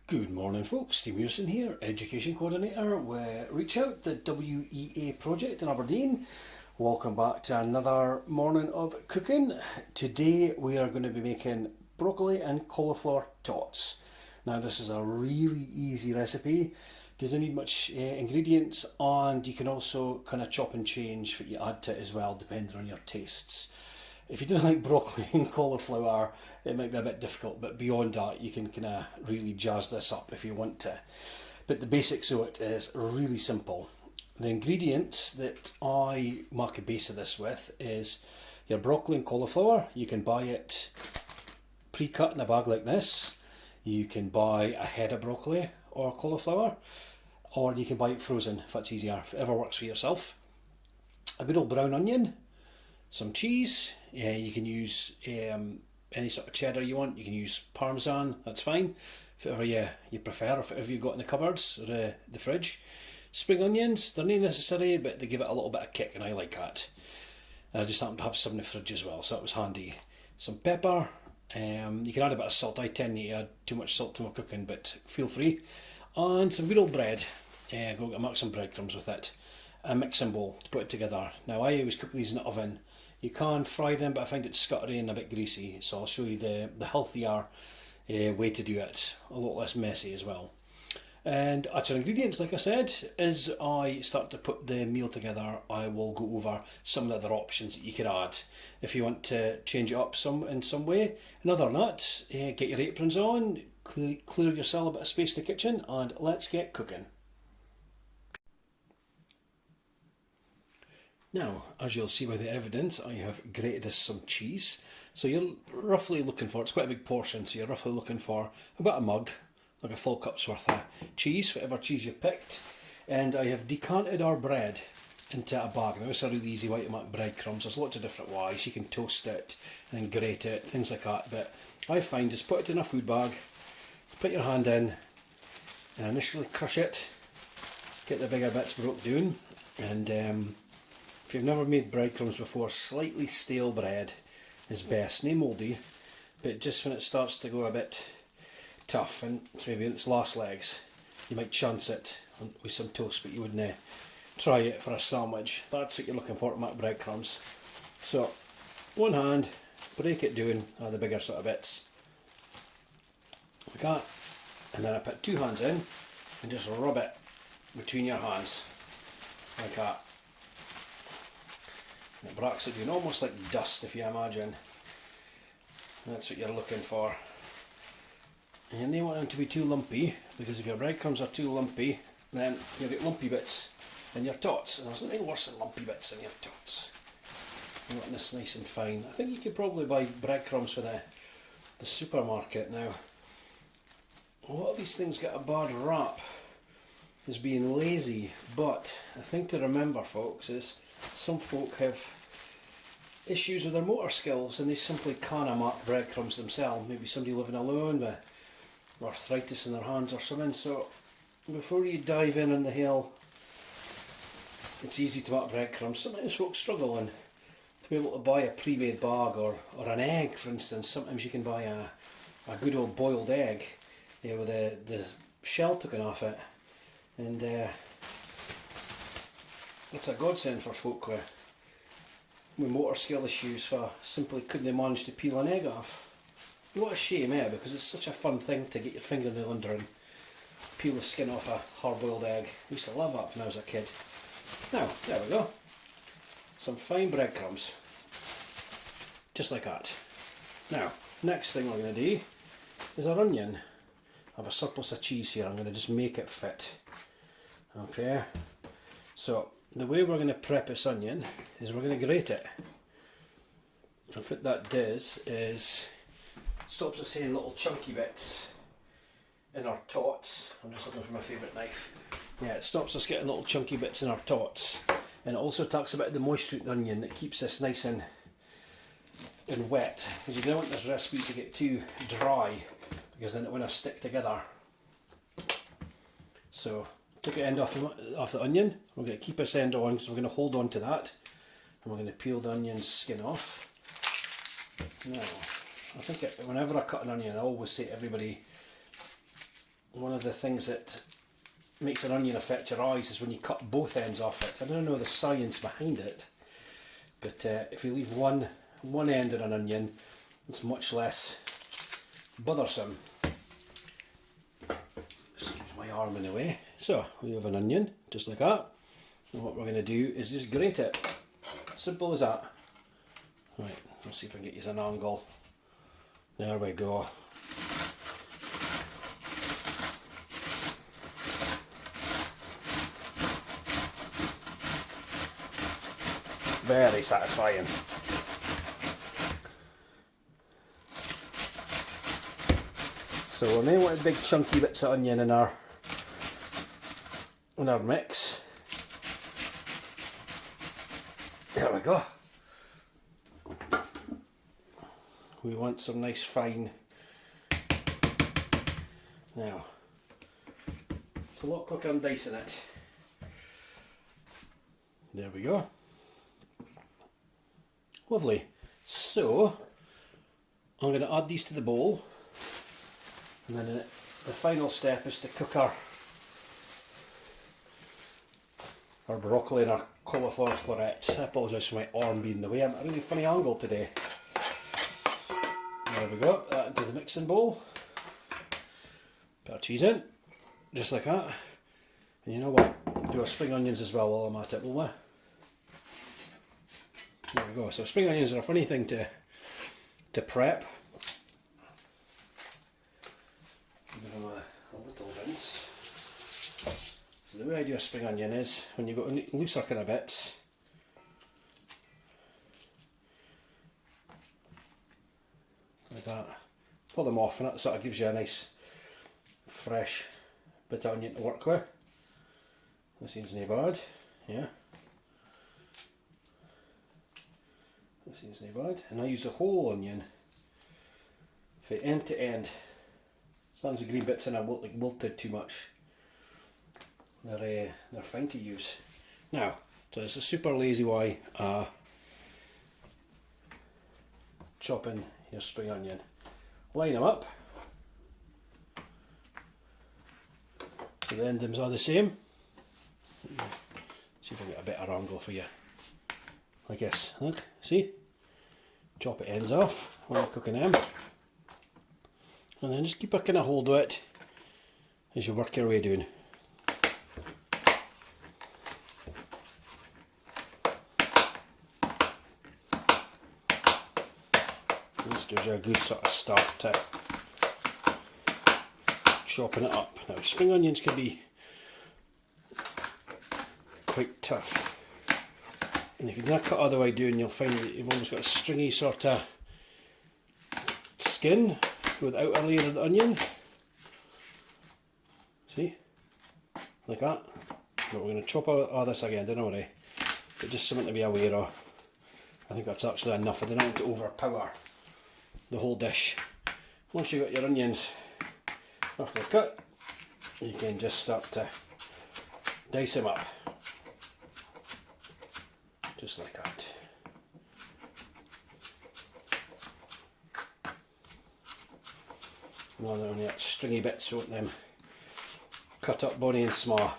Good morning folks, Steve Mearson here, Education Coordinator with Reach Out, the WEA project in Aberdeen. Welcome back to another morning of cooking. Today we are going to be making broccoli and cauliflower tots. Now this is a really easy recipe, doesn't need much ingredients, and you can also kind of chop and change what you add to it as well depending on your tastes. If you don't like broccoli and cauliflower, it might be a bit difficult, but beyond that, you can kind of really jazz this up if you want to. But the basics of it is really simple. The ingredients that I mark a base of this with is your broccoli and cauliflower. You can buy it pre-cut in a bag like this. You can buy a head of broccoli or cauliflower, or you can buy it frozen if that's easier, if it ever works for yourself. A good old brown onion, some cheese. You can use any sort of cheddar you want. You can use parmesan, that's fine, whatever you prefer, or whatever you've got in the cupboards or the fridge. Spring onions, they're not necessary, but they give it a little bit of kick and I like that. And I just happen to have some in the fridge as well, so that was handy. Some pepper, you can add a bit of salt. I tend to add too much salt to my cooking, but feel free. And some good old bread. Go make some breadcrumbs with it. A mixing bowl to put it together. Now I always cook these in the oven. You can fry them, but I find it scuttery and a bit greasy, so I'll show you the healthier way to do it, a lot less messy as well. And actual ingredients, like I said, as I start to put the meal together, I will go over some of the other options that you could add if you want to change it up in some way. And other than that, get your aprons on, clear yourself a bit of space in the kitchen, and let's get cooking. Now, as you'll see by the evidence, I have grated some cheese. So you're roughly looking for, it's quite a big portion, so you're roughly looking for about a mug, like a full cup's worth of cheese, whatever cheese you picked. And I have decanted our bread into a bag. Now it's a really easy way to make breadcrumbs. There's lots of different ways. You can toast it and then grate it, things like that. But I find just put it in a food bag, just put your hand in and initially crush it, get the bigger bits broke down, and if you've never made breadcrumbs before, slightly stale bread is best, no mouldy, but just when it starts to go a bit tough and it's maybe in its last legs, you might chance it with some toast, but you wouldn't try it for a sandwich. That's what you're looking for to make breadcrumbs. So, one hand, break it down, the bigger sort of bits, like that, and then I put two hands in and just rub it between your hands, like that. It breaks it down almost like dust, if you imagine. That's what you're looking for. And you don't want them to be too lumpy, because if your breadcrumbs are too lumpy, then you'll get lumpy bits in your tots. And there's nothing worse than lumpy bits in your tots. You want this nice and fine. I think you could probably buy breadcrumbs for the supermarket now. A lot of these things get a bad rap as being lazy, but the thing to remember, folks, is some folk have issues with their motor skills and they simply can't make breadcrumbs themselves. Maybe somebody living alone with arthritis in their hands or something. So before you dive in on the hill, it's easy to make breadcrumbs. Sometimes folks struggle, and to be able to buy a pre-made bag or an egg, for instance. Sometimes you can buy a good old boiled egg with the shell taken off it, and it's a godsend for folk with motor skill issues, for simply couldn't manage to peel an egg off. What a shame, because it's such a fun thing to get your fingernail under and peel the skin off a hard-boiled egg. I used to love that when I was a kid. Now, there we go. Some fine breadcrumbs. Just like that. Now, next thing we're going to do is our onion. I have a surplus of cheese here, I'm going to just make it fit. Okay, so the way we're going to prep this onion is we're going to grate it. And what that does is stops us seeing little chunky bits in our tots. I'm just looking for my favourite knife. Yeah, it stops us getting little chunky bits in our tots, and it also takes a bit of the moisture in the onion that keeps this nice and wet, because you don't want this recipe to get too dry, because then it won't stick together. So took the end off the onion. We're going to keep this end on, so we're going to hold on to that, and we're going to peel the onion skin off. Now, I think whenever I cut an onion, I always say to everybody, one of the things that makes an onion affect your eyes is when you cut both ends off it. I don't know the science behind it, but if you leave one end of an onion, it's much less bothersome. Excuse my arm in the way. So we have an onion, just like that. And what we're going to do is just grate it. Simple as that. Right, let's see if I can get you an angle. There we go. Very satisfying. So we may want big chunky bits of onion in our mix. There we go. We want some nice fine. Now, it's a lot quicker than dicing it. There we go. Lovely. So, I'm going to add these to the bowl, and then the final step is to cook our broccoli and our cauliflower florets. I apologise for my arm being in the way. I'm at a really funny angle today. There we go. That into the mixing bowl. Bit of cheese in, just like that. And you know what? Do our spring onions as well while I'm at it, will we? There we go. So spring onions are a funny thing to prep. Give them a little rinse. So the way I do a spring onion is when you've got looser kind of bits, like that, pull them off, and that sort of gives you a nice fresh bit of onion to work with. This seems no bad, yeah. This seems no bad, and I use the whole onion from end to end. As long as the green bits in are wilted too much, they're fine to use. Now, so it's a super lazy way chopping your spring onion. Line them up so the endings are the same. See if I can get a better angle for you. Like this, look, see? Chop it ends off while you're cooking them. And then just keep a kind of hold of it as you work your way down. This gives you a good sort of start to chopping it up. Now spring onions can be quite tough, and if you don't cut all the way down, you'll find that you've almost got a stringy sort of skin without a layer of the onion. See? Like that. But we're going to chop all this again, don't worry. But just something to be aware of. I think that's actually enough. I don't want to overpower the whole dish. Once you've got your onions roughly cut, you can just start to dice them up. Just like that. Not only that stringy bits, we want them cut up bony and small.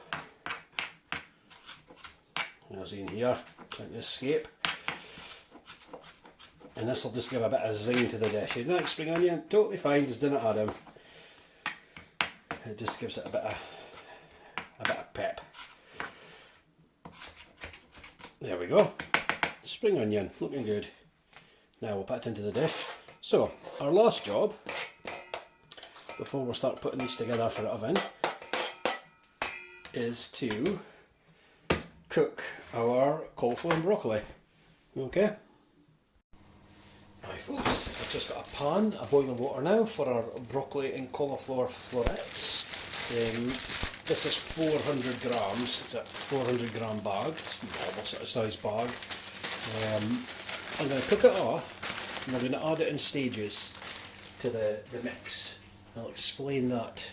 As in here, trying to escape. And this will just give a bit of zing to the dish. You don't like spring onion, totally fine, just don't add them. It just gives it a bit of pep. There we go. Spring onion, looking good. Now we'll put it into the dish. So, our last job, before we start putting these together for the oven, is to cook our cauliflower and broccoli. Okay? Right folks, I've just got a pan of boiling water now for our broccoli and cauliflower florets. This is 400 grams, it's a 400 gram bag, it's a normal sort of size bag. I'm going to cook it off and I'm going to add it in stages to the mix. I'll explain that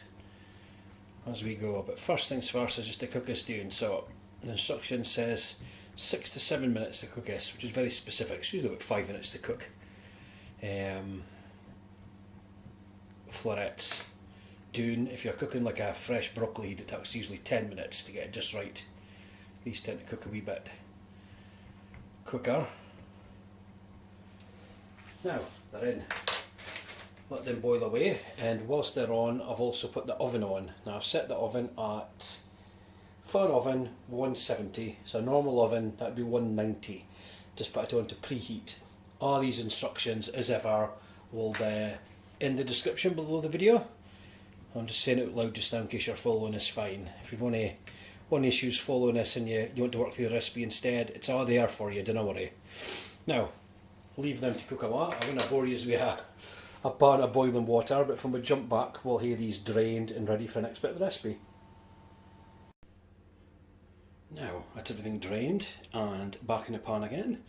as we go, but first things first is just to cook this down. So the instruction says 6 to 7 minutes to cook this, which is very specific. It's usually about 5 minutes to cook florets. doing, if you're cooking like a fresh broccoli, it takes usually 10 minutes to get it just right. These tend to cook a wee bit quicker. Now they're in. Let them boil away, and whilst they're on, I've also put the oven on. Now I've set the oven at fire oven 170, so a normal oven that would be 190. Just put it on to preheat. All these instructions, as ever, will be in the description below the video. I'm just saying it out loud just now in case you're following this fine. If you've only issues following this and you want to work through the recipe instead, it's all there for you, don't worry. Now, leave them to cook a while. I'm going to bore you with a pan of boiling water, but when we jump back, we'll have these drained and ready for the next bit of the recipe. Now, that's everything drained and back in the pan again.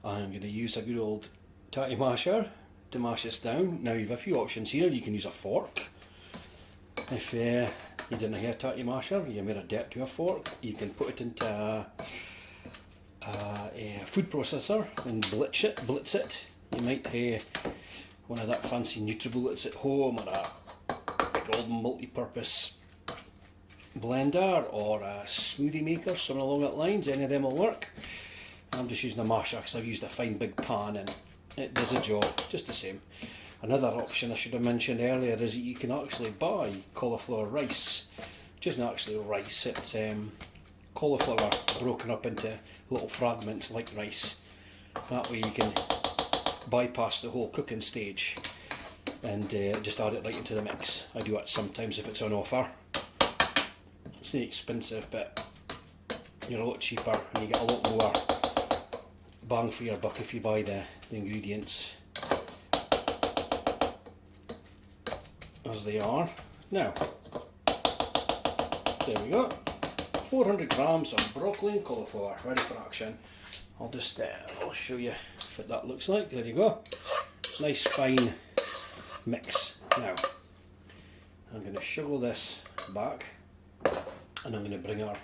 I'm going to use a good old tatty masher to mash this down. Now, you have a few options here. You can use a fork. If you didn't have a tatty masher, you made adept to a fork, you can put it into a food processor and blitz it. You might have one of that fancy NutriBullets at home, or a big old multi-purpose blender, or a smoothie maker, something along that lines. Any of them will work. I'm just using a masher because I've used a fine big pan and it does a job just the same. Another option I should have mentioned earlier is that you can actually buy cauliflower rice, which isn't actually rice, it's cauliflower broken up into little fragments like rice. That way you can bypass the whole cooking stage and just add it right into the mix. I do it sometimes if it's on offer. It's not expensive, but you're a lot cheaper and you get a lot more bang for your buck if you buy the ingredients as they are. Now, there we go. 400 grams of broccoli and cauliflower ready for action. I'll show you what that looks like. There you go. Nice fine mix. Now, I'm going to shovel this back and I'm going to bring our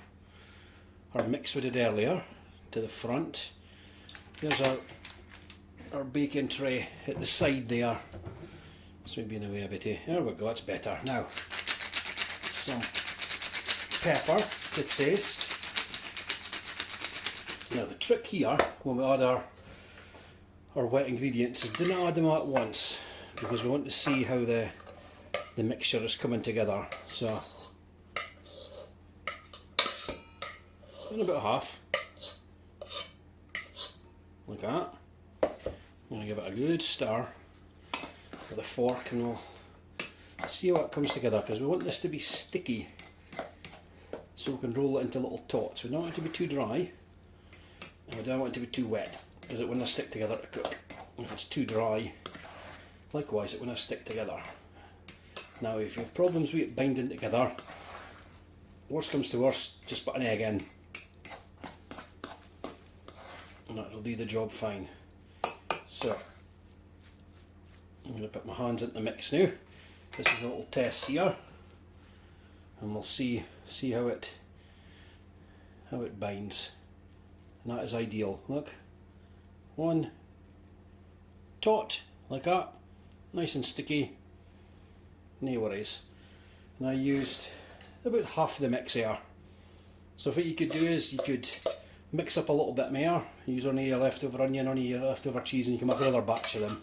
mix we did earlier to the front. There's our baking tray at the side there. This may be in the way a bit. There we go, that's better. Now, some pepper to taste. Now the trick here, when we add our wet ingredients, is don't add them at once, because we want to see how the mixture is coming together. So, in about half, like that. I'm going to give it a good stir with a fork and we'll see how it comes together, because we want this to be sticky so we can roll it into little tots. We don't want it to be too dry and we don't want it to be too wet, because it wouldn't stick together to cook. If it's too dry, likewise it wouldn't stick together. Now if you have problems with it binding together, worst comes to worst, just put an egg in and that'll do the job fine. So I'm going to put my hands into the mix now. This is a little test here, and we'll see how it binds. And that is ideal. Look, one tot like that, nice and sticky. No worries. And I used about half the mix here. So what you could do is you could mix up a little bit more, use only your leftover onion, only your leftover cheese, and you can make another batch of them.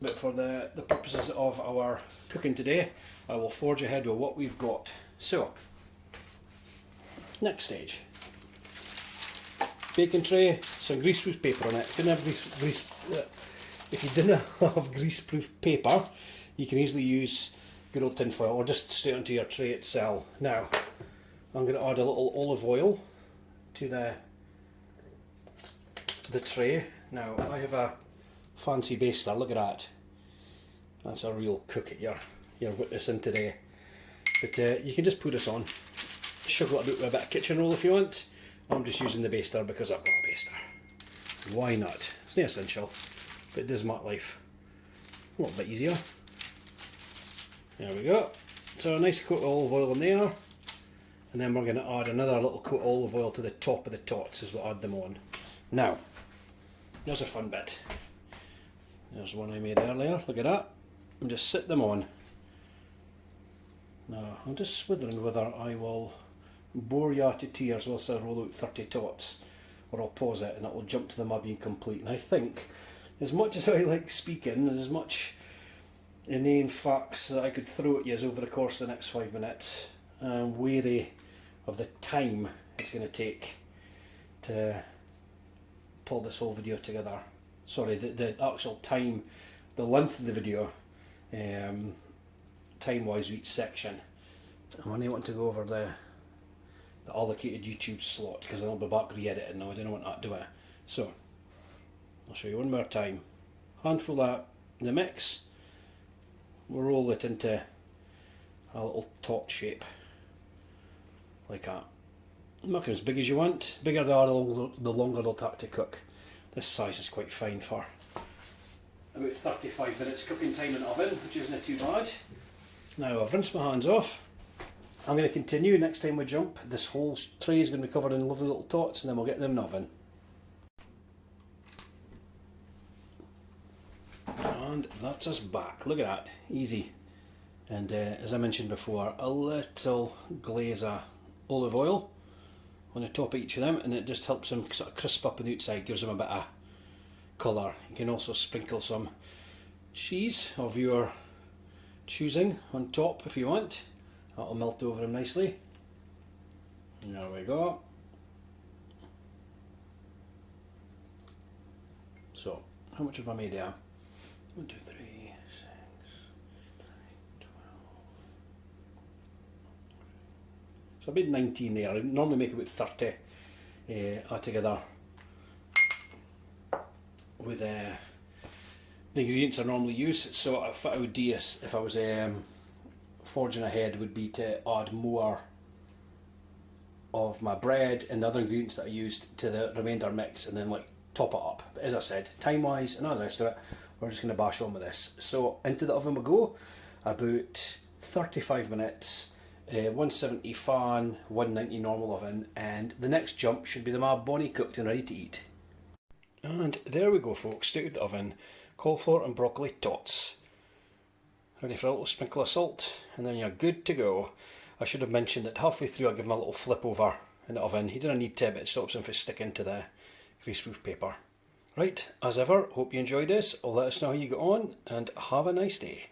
But for the purposes of our cooking today, I will forge ahead with what we've got. So, next stage. Baking tray, some greaseproof paper on it. If you didn't have greaseproof paper, you can easily use good old tin foil or just straight onto your tray itself. Now, I'm going to add a little olive oil to the tray. Now, I have a fancy baster, look at that. That's a real cook at you're witnessing today. But you can just put this on, sugar it with a bit of kitchen roll if you want. I'm just using the baster because I've got a baster. Why not? It's not essential, but it does make life a little bit easier. There we go. So a nice coat of olive oil in there, and then we're going to add another little coat of olive oil to the top of the tots as we add them on. Now, here's a fun bit. There's one I made earlier, look at that. and just sit them on. Now, I'm just swithering whether I will bore you to tears whilst I roll out 30 tots, or I'll pause it and it will jump to the my being complete. And I think, as much as I like speaking, and as much inane facts that I could throw at you over the course of the next 5 minutes, I'm wary of the time it's going to take to pull this whole video together. Sorry, the actual time, the length of the video, time-wise with each section. I only want to go over the allocated YouTube slot because I'll be back re-editing now. I don't want that to do it. So, I'll show you one more time. Handful of the mix. We'll roll it into a little tot shape, like that. Make them as big as you want. Bigger they are, the longer they'll take to cook. This size is quite fine for about 35 minutes cooking time in the oven, which isn't too bad. Now I've rinsed my hands off. I'm going to continue. Next time we jump, this whole tray is going to be covered in lovely little tots, and then we'll get them in the oven. And that's us back. Look at that, easy. And as I mentioned before, a little glaze of olive oil on the top of each of them, and it just helps them sort of crisp up on the outside, gives them a bit of colour. You can also sprinkle some cheese of your choosing on top if you want. That'll melt over them nicely. And there we go. So, how much have I made here? 1, 2, 3, 6, 9, 12. So I made 19 there. I normally make about 30 altogether with the ingredients I normally use. So what I would do is, if I was forging ahead, would be to add more of my bread and the other ingredients that I used to the remainder mix, and then like top it up. But as I said, time wise and all the rest of it, we're just going to bash on with this. So into the oven we go, about 35 minutes, 170 fan, 190 normal oven, and the next jump should be the ma bonny cooked and ready to eat. And there we go folks, straight out the oven, cauliflower and broccoli tots. Ready for a little sprinkle of salt, and then you're good to go. I should have mentioned that halfway through I give them a little flip over in the oven. You don't need to, but it stops them from sticking to the greaseproof paper. Right, as ever, hope you enjoyed this. Let us know how you get on, and have a nice day.